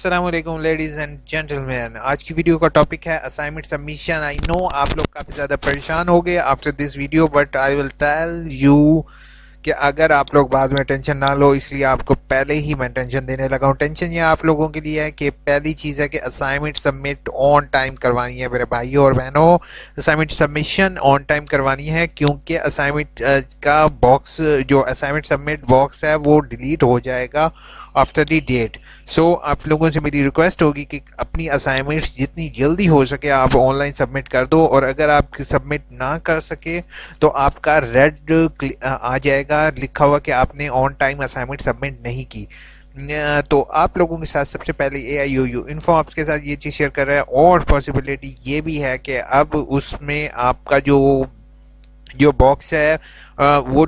السلام علیکم ladies and gentleman. آج کی ویڈیو کا ٹاپک ہے اسائنمنٹ سبمیشن. آئی نو آپ لوگ کافی زیادہ پریشان ہو گئے after this video, but I will tell you کہ اگر آپ لوگ بعد میں ٹینشن نہ لو، اس لیے آپ کو پہلے ہی میں ٹینشن دینے لگا ہوں. ٹینشن یہ آپ لوگوں کے لیے ہے کہ پہلی چیز ہے کہ اسائنمنٹ سبمٹ آن ٹائم کروانی ہے میرے بھائیوں اور بہنوں. اسائنمنٹ سبمیشن آن ٹائم کروانی ہے کیونکہ اسائنمنٹ کا باکس جو اسائنمنٹ سبمٹ باکس ہے وہ ڈیلیٹ ہو جائے گا آفٹر دی ڈیٹ. سو آپ لوگوں سے میری ریکویسٹ ہوگی کہ اپنی اسائنمنٹس جتنی جلدی ہو سکے آپ آن لائن سبمٹ کر دو، اور اگر آپ سبمٹ نہ کر سکے تو آپ کا ریڈ آ جائے گا لکھا ہوا کہ آپ نے آن ٹائم اسائنمنٹ سبمٹ نہیں کی. تو آپ لوگوں کے ساتھ سب سے پہلے اے آئی یو یو انفو آپ کے ساتھ یہ چیز شیئر کر رہا ہے، اور پاسبلٹی یہ بھی ہے کہ اب اس میں آپ کا جو باکس ہے وہ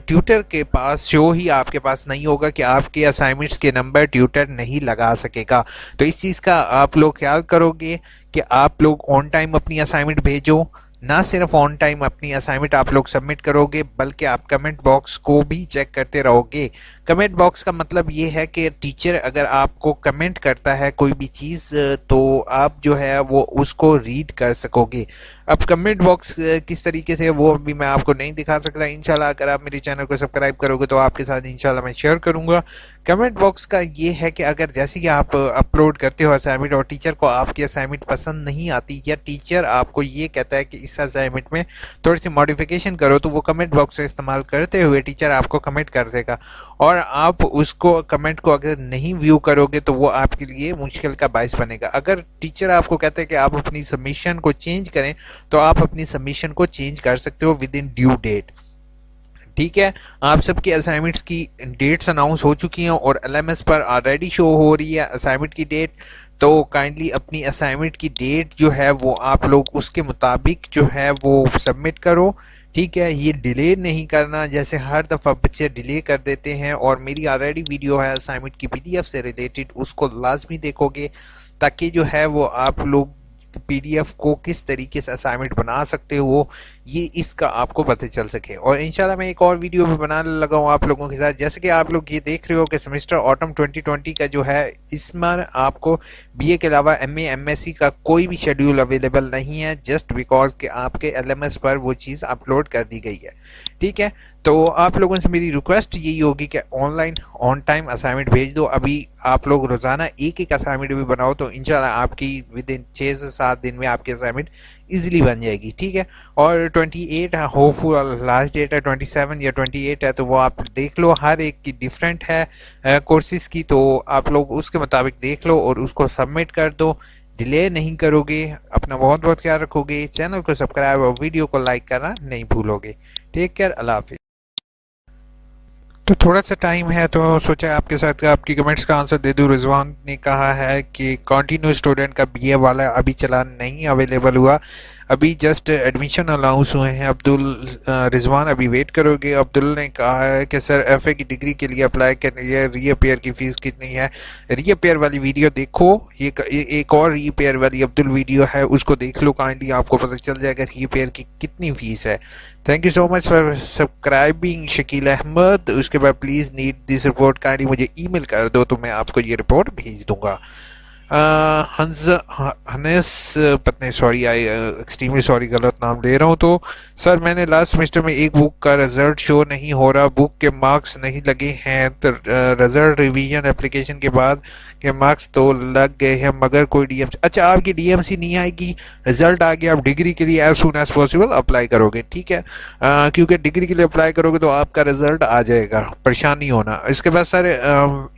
ٹیوٹر کے پاس شو ہی آپ کے پاس نہیں ہوگا کہ آپ کے اسائنمنٹس کے نمبر ٹیوٹر نہیں لگا سکے گا. تو اس چیز کا آپ لوگ خیال کرو گے کہ آپ لوگ آن ٹائم اپنی اسائنمنٹ بھیجو. نہ صرف آن ٹائم اپنی اسائنمنٹ آپ لوگ سبمٹ کرو گے بلکہ آپ کمنٹ باکس کو بھی چیک کرتے رہو گے. کمنٹ باکس کا مطلب یہ ہے کہ ٹیچر اگر آپ کو کمنٹ کرتا ہے کوئی بھی چیز تو آپ جو ہے وہ اس کو ریڈ کر سکو گے. اب کمنٹ باکس کس طریقے سے وہ بھی میں آپ کو نہیں دکھا سکتا. انشاءاللہ اگر آپ میرے چینل کو سبسکرائب کرو گے تو آپ کے ساتھ انشاءاللہ میں شیئر کروں گا. کمنٹ باکس کا یہ ہے کہ اگر جیسے کہ آپ اپلوڈ کرتے ہو اسائنمنٹ اور ٹیچر کو آپ کی اسائنمنٹ پسند نہیں آتی، یا ٹیچر آپ کو یہ کہتا ہے کہ اس اسائنمنٹ میں تھوڑی سی ماڈیفیکیشن کرو، تو وہ کمنٹ باکس کا استعمال کرتے ہوئے ٹیچر آپ کو کمنٹ کر دے گا. اور آپ اس کو کمنٹ کو اگر نہیں ویو کرو گے تو وہ آپ کے لیے مشکل کا باعث بنے گا. اگر ٹیچر آپ کو کہتا ہے کہ آپ اپنی سبمیشن کو چینج کریں تو آپ اپنی سبمیشن کو چینج کر سکتے ہو ود ان ڈیو ڈیٹ. ٹھیک ہے، آپ سب کے اسائنمنٹس کی ڈیٹس اناؤنس ہو چکی ہیں اور ایل ایم ایس پر آلریڈی شو ہو رہی ہے اسائنمنٹ کی ڈیٹ. تو کائنڈلی اپنی اسائنمنٹ کی ڈیٹ جو ہے وہ آپ لوگ اس کے مطابق جو ہے وہ سبمٹ کرو. ٹھیک ہے، یہ ڈیلے نہیں کرنا جیسے ہر دفعہ بچے ڈیلے کر دیتے ہیں. اور میری آلریڈی ویڈیو ہے اسائنمنٹ کی پی ڈی ایف سے ریلیٹڈ، اس کو لازمی دیکھو گے تاکہ جو ہے وہ آپ لوگ پی ڈی ایف کو کس طریقے سے اسائنمنٹ بنا سکتے ہو یہ اس کا آپ کو پتہ چل سکے. اور انشاءاللہ میں ایک اور ویڈیو بھی بنانے لگا ہوں آپ لوگوں کے ساتھ. جیسے کہ آپ لوگ یہ دیکھ رہے ہو کہ سیمسٹر آٹم 2020 کا جو ہے اس میں آپ کو بی اے کے علاوہ M A M S C کا کوئی بھی شیڈیول اویلیبل نہیں ہے، جسٹ بیکاز کہ آپ کے ایل ایم ایس پر وہ چیز اپلوڈ کر دی گئی ہے. ٹھیک ہے، تو آپ لوگوں سے میری ریکویسٹ یہی ہوگی کہ on line on time assignment بھیج دو. ابھی آپ لوگ روزانہ ایک اسائنمنٹ بھی بناؤ تو انشاءاللہ آپ کی ود ان 6 سے 7 دن میں آپ کی اسائنمنٹ ایزیلی بن جائے گی. ٹھیک ہے، اور 28 ہوپ فل لاسٹ ڈیٹ ہے، 27 یا 28 ہے، تو وہ آپ دیکھ لو. ہر ایک کی ڈیفرنٹ ہے کورسز کی، تو آپ لوگ اس کے مطابق دیکھ لو اور اس کو سبمٹ کر دو. ڈیلے نہیں کرو گے، اپنا بہت بہت خیال رکھو گے. چینل کو سبسکرائب اور ویڈیو کو لائک کرنا نہیں بھولو گے. ٹیک کیئر، اللہ حافظ. تو تھوڑا سا ٹائم ہے تو سوچا آپ کے ساتھ آپ کی کمنٹس کا آنسر دے دوں. رضوان نے کہا ہے کہ کنٹینیو اسٹوڈنٹ کا بی اے والا ابھی چلان نہیں اویلیبل ہوا، ابھی جسٹ ایڈمیشن الاؤنس ہوئے ہیں. رضوان ابھی ویٹ کرو گے. عبدال نے کہا ہے کہ سر ایف اے کی ڈگری کے لیے اپلائی کرنے لیے ری اپیئر کی فیس کتنی ہے؟ ری اپیئر والی ویڈیو دیکھو، یہ ایک اور ری اپیئر والی عبدال ویڈیو ہے، اس کو دیکھ لو کائنڈلی، آپ کو پتہ چل جائے گا ری اپیئر کی کتنی فیس ہے. Thank you so much for subscribing Shakeel Ahmed. اس کے بعد please need this report kindly مجھے ای میل کر دو تو میں آپ کو یہ رپورٹ بھیج دوں گا. ہنس پتنے سوری، آئی ایکسٹریملی سوری غلط نام لے رہا ہوں. تو سر میں نے لاسٹ سیمسٹر میں ایک بک کا رزلٹ شو نہیں ہو رہا، بک کے مارکس نہیں لگے ہیں، رزلٹ ریویژن اپلیکیشن کے بعد کے مارکس تو لگ گئے ہیں مگر کوئی ڈی ایم سی. اچھا، آپ کی ڈی ایم سی نہیں آئے گی، رزلٹ آ گیا، آپ ڈگری کے لیے as soon as possible apply کرو گے. ٹھیک ہے، کیونکہ ڈگری کے لیے اپلائی کرو گے تو آپ کا رزلٹ آ جائے گا، پریشان نہیں ہونا. اس کے بعد سر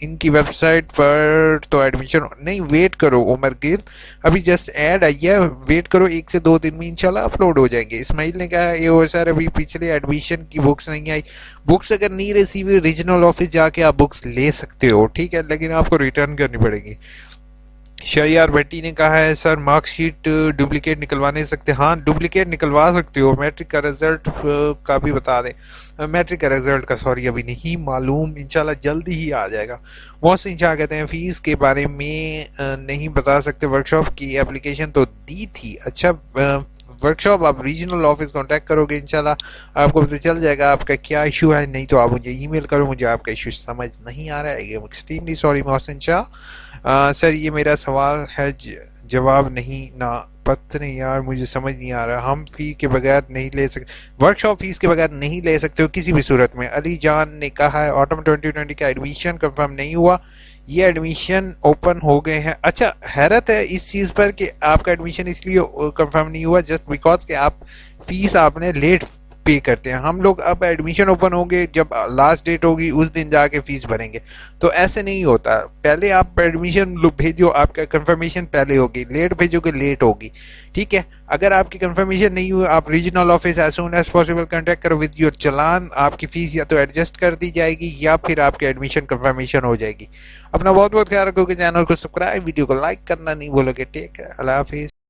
ان کی ویب سائٹ پر تو ایڈمیشن نہیں، ویٹ کرو عمر گل، ابھی جسٹ ایڈ آئی ہے، ویٹ کرو 1 سے 2 دن میں انشاءاللہ اپلوڈ ہو جائیں گے. اسماعیل نے کہا اے او سر ابھی پچھلے ایڈمیشن کی بکس نہیں آئی. بکس اگر نہیں ریسیو ہوئی ریجنل آفس جا کے آپ بکس لے سکتے ہو. ٹھیک ہے، لیکن آپ کو ریٹرن کرنی پڑے گی. شہریار بھٹی نے کہا ہے سر مارک شیٹ ڈپلیکیٹ نکلوا نہیں سکتے؟ ہاں ڈپلیکیٹ نکلوا سکتے ہو. میٹرک کا رزلٹ کا بھی بتا دیں، میٹرک کا رزلٹ کا سوری ابھی نہیں معلوم، انشاءاللہ جلدی ہی آ جائے گا. محسن شاہ کہتے ہیں فیس کے بارے میں نہیں بتا سکتے، ورکشاپ کی اپلیکیشن تو دی تھی. اچھا، ورکشاپ آپ ریجنل آفس کانٹیکٹ کرو گے انشاءاللہ آپ کو پتہ چل جائے گا آپ کا کیا ایشو ہے. نہیں تو آپ مجھے ای میل کرو، مجھے آپ کا ایشو سمجھ نہیں آ رہا ہے. ایکسٹریملی سوری محسن شاہ. سر یہ میرا سوال ہے، جواب نہیں نا، پتہ نہیں یار مجھے سمجھ نہیں آ رہا. ہم فی کے بغیر نہیں لے سکتے، ورک شاپ فیس کے بغیر نہیں لے سکتے ہو کسی بھی صورت میں. علی جان نے کہا ہے آٹم 2020 کا ایڈمیشن کنفرم نہیں ہوا، یہ ایڈمیشن اوپن ہو گئے ہیں. اچھا حیرت ہے اس چیز پر کہ آپ کا ایڈمیشن اس لیے کنفرم نہیں ہوا جسٹ بیکاز کہ آپ فیس آپ نے لیٹ پے کرتے ہیں. ہم لوگ اب ایڈمیشن اوپن ہوں گے جب لاسٹ ڈیٹ ہوگی اس دن جا کے فیس بھریں گے. تو ایسے نہیں ہوتا، پہلے آپ ایڈمیشن بھیجو، آپ کا کنفرمیشن پہلے ہوگی، لیٹ بھیجو گے لیٹ ہوگی. ٹھیک ہے، اگر آپ کی کنفرمیشن نہیں ہوئی آپ regional office as soon as possible contact کرو ود یور چلان. آپ کی فیس یا تو ایڈجسٹ کر دی جائے گی یا پھر آپ کی ایڈمیشن کنفرمیشن ہو جائے گی. اپنا بہت بہت خیال رکھو گے، چینل کو سبسکرائب، ویڈیو کو لائک کرنا نہیں بھولو گے. ٹیک ہے، اللہ حافظ.